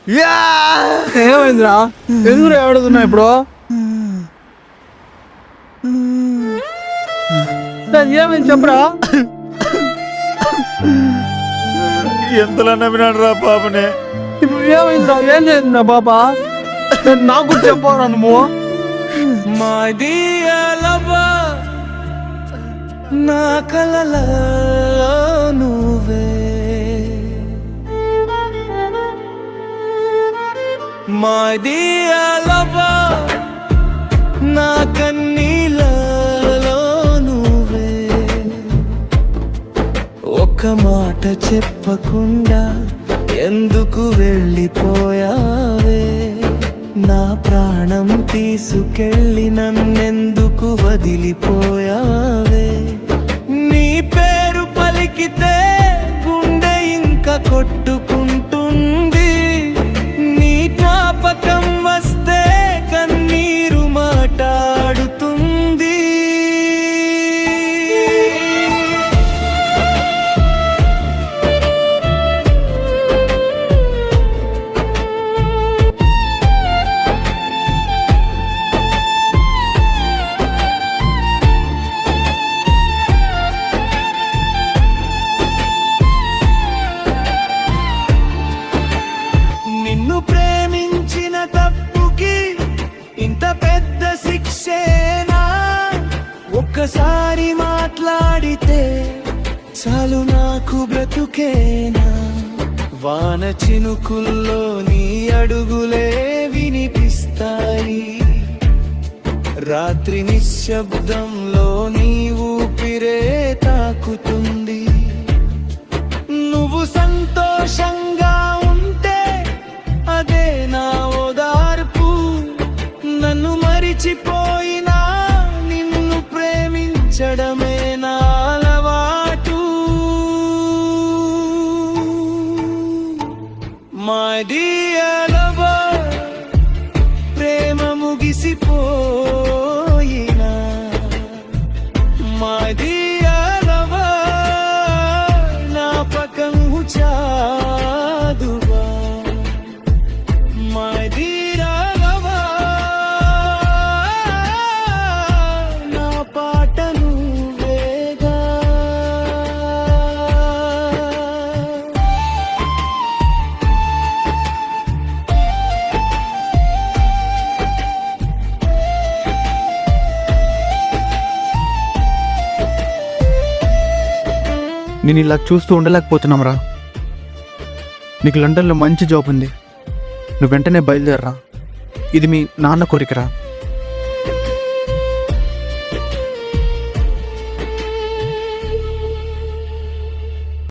ఏమైందిరా? ఎందుకు ఏడుతున్నా ఇప్పుడు? ఏమైంది చెప్పరా? ఎంతలా నమ్మినాడు రా పాపని. ఇప్పుడు ఏమైందిరా? ఏం చేసిందా పాప? నాకు చెప్పరా నువ్వు? నా కలల నువ్వే మాదియాలబా, నా కన్నీలలో నువ్వే. ఒక్క మాట చెప్పకుండా ఎందుకు వెళ్ళిపోయావే? నా ప్రాణం తీసుకెళ్ళి నన్నెందుకు వదిలిపోయావే? నీ పేరు పలికితే గుండె ఇంకా కొట్టుకుంటుంది. నీ జ్ఞాపకం వస్తే కన్నీరు మాట్లాడుతుంది. నిన్ను ప్రేమించిన తప్పుకి ఇంత పెద్ద శిక్షేనా? ఒక్కసారి మాట్లాడితే చాలు నాకు బ్రతుకేనా? వాన చినుకుల్లో నీ అడుగులే వినిపిస్తాయి. రాత్రి నిశ్శబ్దంలో నీ ఊపిరే తాకుతుంది. నువ్వు సంతోషంగా ఉంటే అదే నా ఓదార్పు. నన్ను మరిచిపోయినా నిన్ను ప్రేమించడమే నా అలవాటు. మై డియర్ లవర్, ప్రేమ ముగిసిపోయినా మై డియర్ లవర్, నా పక్కన చాదువా. మై డియర్ లవర్, నా పాట నువ్వేగా. నేను ఇలా చూస్తూ ఉండలేకపోతున్నాంరా. నీకు లండన్లో మంచి జాబ్ ఉంది, నువ్వు వెంటనే బయలుదేరరా. ఇది మీ నాన్న కోరికరా.